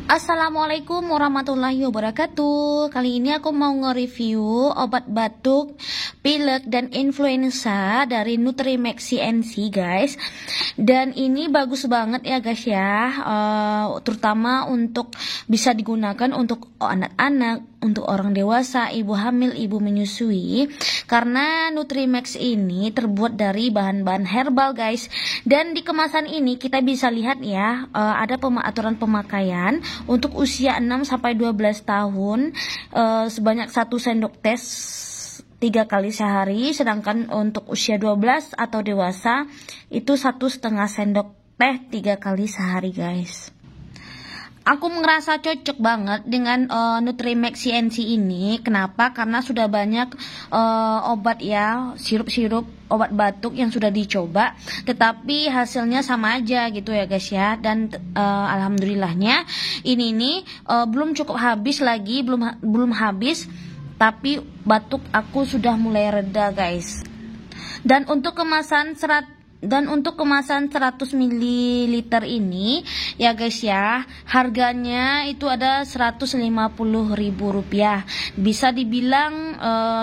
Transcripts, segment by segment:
Assalamualaikum warahmatullahi wabarakatuh. Kali ini aku mau nge-review obat batuk, pilek, dan influenza dari Nutrimax CNC guys. Dan ini bagus banget ya guys ya, terutama untuk bisa digunakan untuk anak-anak, untuk orang dewasa, ibu hamil, ibu menyusui. Karena Nutrimax ini terbuat dari bahan-bahan herbal guys. Dan di kemasan ini kita bisa lihat ya, ada aturan pemakaian. Untuk usia 6-12 tahun sebanyak 1 sendok teh 3 kali sehari, sedangkan untuk usia 12 atau dewasa itu 1,5 sendok teh 3 kali sehari guys. Aku ngerasa cocok banget dengan Nutrimax CNC ini. Kenapa? Karena sudah banyak obat ya, sirup-sirup obat batuk yang sudah dicoba, tetapi hasilnya sama aja gitu ya guys ya. Dan alhamdulillahnya ini nih belum cukup habis lagi, belum habis, tapi batuk aku sudah mulai reda guys. Dan untuk kemasan 100 ml ini ya guys ya, harganya itu ada Rp150.000. Bisa dibilang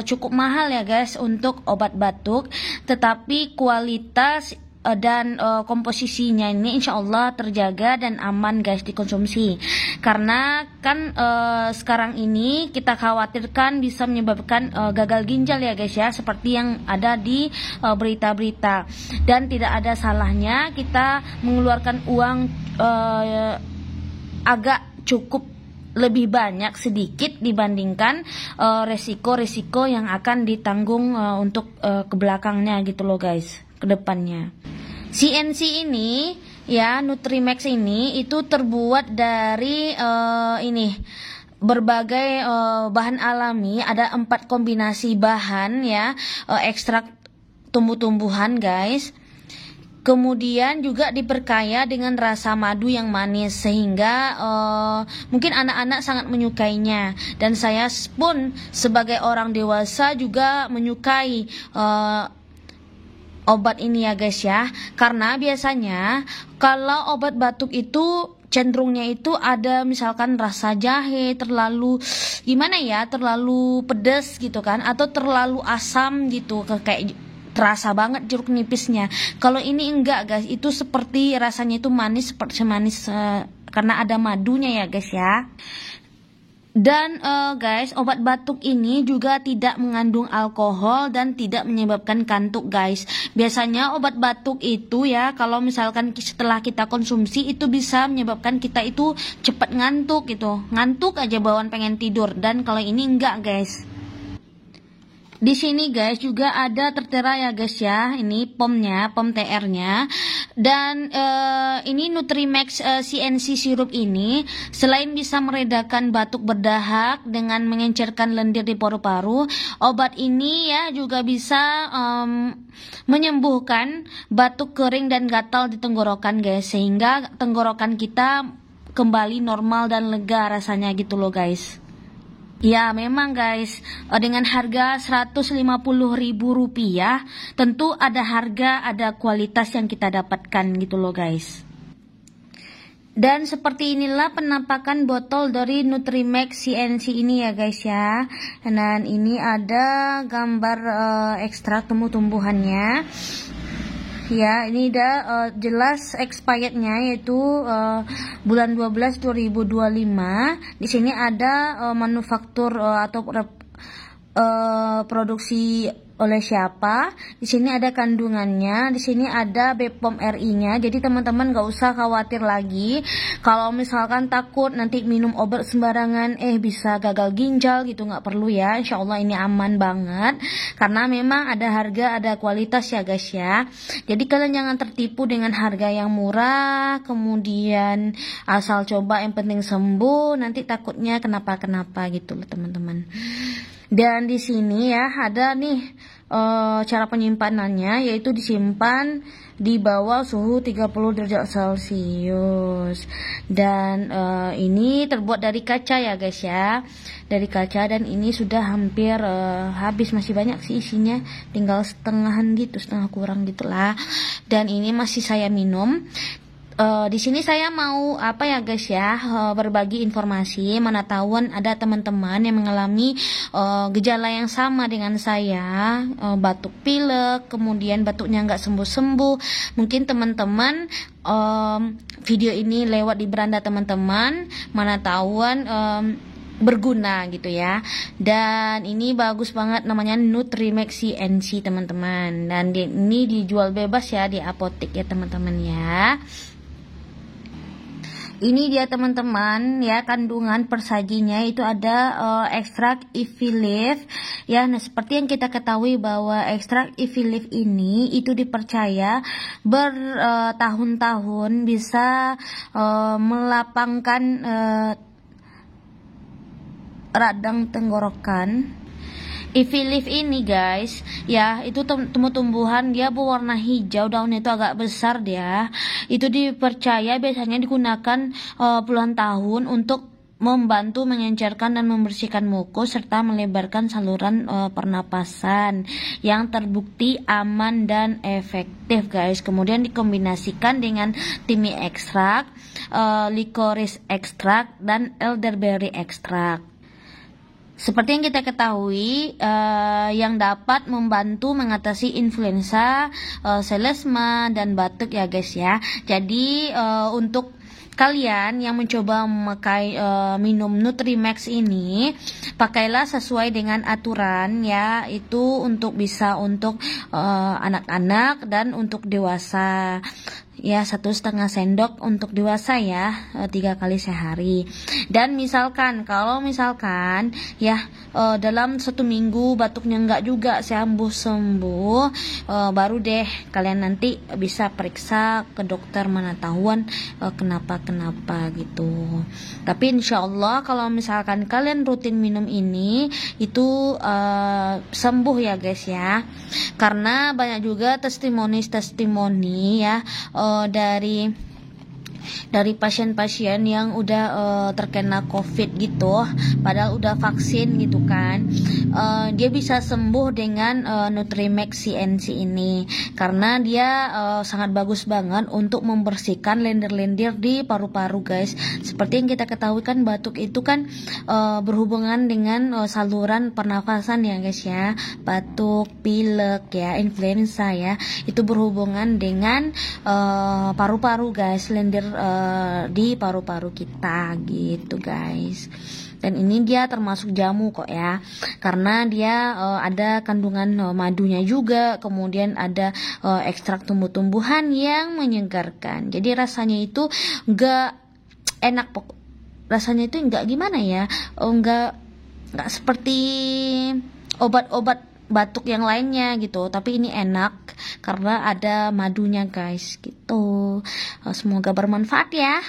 cukup mahal ya guys untuk obat batuk, tetapi kualitas dan komposisinya ini insya Allah terjaga dan aman guys dikonsumsi. Karena kan sekarang ini kita khawatirkan bisa menyebabkan gagal ginjal ya guys ya, seperti yang ada di berita-berita. Dan tidak ada salahnya kita mengeluarkan uang agak cukup lebih banyak sedikit dibandingkan resiko-resiko yang akan ditanggung untuk ke belakangnya gitu loh guys, ke depannya. CNC ini ya, Nutrimax ini itu terbuat dari berbagai bahan alami. Ada 4 kombinasi bahan ya, ekstrak tumbuh-tumbuhan guys. Kemudian juga diperkaya dengan rasa madu yang manis, sehingga mungkin anak-anak sangat menyukainya. Dan saya pun sebagai orang dewasa juga menyukai obat ini ya guys ya. Karena biasanya kalau obat batuk itu cenderungnya itu ada misalkan rasa jahe terlalu terlalu pedas gitu kan, atau terlalu asam gitu, kayak terasa banget jeruk nipisnya. Kalau ini enggak guys, itu seperti rasanya itu manis, seperti manis karena ada madunya ya guys ya. Dan guys, obat batuk ini juga tidak mengandung alkohol dan tidak menyebabkan kantuk guys. Biasanya obat batuk itu ya, kalau misalkan setelah kita konsumsi itu bisa menyebabkan kita itu cepat ngantuk gitu. Ngantuk aja bawaan pengen tidur. Dan kalau ini enggak guys. Di sini guys juga ada tertera ya guys ya, ini pom TR-nya. Dan ini Nutrimax CNC sirup ini selain bisa meredakan batuk berdahak dengan mengencerkan lendir di paru-paru, obat ini ya juga bisa menyembuhkan batuk kering dan gatal di tenggorokan guys, sehingga tenggorokan kita kembali normal dan lega rasanya gitu loh guys. Ya memang guys, dengan harga Rp150.000 tentu ada harga, ada kualitas yang kita dapatkan gitu loh guys. Dan seperti inilah penampakan botol dari Nutrimax CNC ini ya guys ya. Dan ini ada gambar ekstrak tumbuh-tumbuhannya. Ya, ini udah jelas expirednya, yaitu bulan 12 2025. Di sini ada manufaktur atau produksi oleh siapa. Di sini ada kandungannya, di sini ada BPOM RI-nya. Jadi teman-teman gak usah khawatir lagi kalau misalkan takut nanti minum obat sembarangan bisa gagal ginjal gitu, nggak perlu ya. Insya Allah ini aman banget karena memang ada harga, ada kualitas ya guys ya. Jadi kalian jangan tertipu dengan harga yang murah kemudian asal coba yang penting sembuh, nanti takutnya kenapa-kenapa gitu loh teman-teman. Dan di sini ya ada nih cara penyimpanannya, yaitu disimpan di bawah suhu 30 derajat Celcius. Dan ini terbuat dari kaca ya guys ya, dari kaca. Dan ini sudah hampir habis, masih banyak sih isinya, tinggal setengah kurang gitulah. Dan ini masih saya minum. Di sini saya mau apa ya guys ya, berbagi informasi, mana tahuan ada teman-teman yang mengalami gejala yang sama dengan saya, batuk pilek, kemudian batuknya nggak sembuh-sembuh. Mungkin teman-teman video ini lewat di beranda teman-teman, mana tahuan berguna gitu ya. Dan ini bagus banget, namanya Nutrimexi NC teman-teman, dan ini dijual bebas ya di apotek ya teman-teman ya. Ini dia teman-teman ya, kandungan persajinya itu ada ekstrak ivy leaf ya. Nah, seperti yang kita ketahui bahwa ekstrak ivy leaf ini itu dipercaya bertahun-tahun bisa melapangkan radang tenggorokan. Ivy leaf ini guys ya, itu tumbuh-tumbuhan, dia berwarna hijau, daunnya itu agak besar dia. Itu dipercaya biasanya digunakan puluhan tahun untuk membantu mengencerkan dan membersihkan mukus serta melebarkan saluran pernapasan, yang terbukti aman dan efektif guys. Kemudian dikombinasikan dengan thyme ekstrak, licorice ekstrak, dan elderberry ekstrak. Seperti yang kita ketahui, yang dapat membantu mengatasi influenza, selesma, dan batuk ya guys ya. Jadi untuk kalian yang mencoba memakai minum Nutrimax ini, pakailah sesuai dengan aturan ya. Itu untuk bisa untuk anak-anak dan untuk dewasa ya, 1,5 sendok untuk dewasa ya, 3 kali sehari. Dan misalkan kalau misalkan ya dalam 1 minggu batuknya enggak juga sembuh, baru deh kalian nanti bisa periksa ke dokter, mana tahuan kenapa gitu. Tapi insya Allah kalau misalkan kalian rutin minum ini itu sembuh ya guys ya. Karena banyak juga testimoni ya dari pasien-pasien yang udah terkena COVID gitu, padahal udah vaksin gitu kan, dia bisa sembuh dengan Nutrimax NC ini, karena dia sangat bagus banget untuk membersihkan lendir-lendir di paru-paru guys. Seperti yang kita ketahui kan, batuk itu kan berhubungan dengan saluran pernafasan ya guys ya. Batuk, pilek ya, influenza ya, itu berhubungan dengan paru-paru guys, lendir di paru-paru kita gitu guys. Dan ini dia termasuk jamu kok ya, karena dia ada kandungan madunya juga, kemudian ada ekstrak tumbuh-tumbuhan yang menyegarkan. Jadi rasanya itu enggak enak, rasanya itu enggak gimana ya, enggak seperti obat-obat batuk yang lainnya gitu, tapi ini enak karena ada madunya guys gitu. Semoga bermanfaat ya.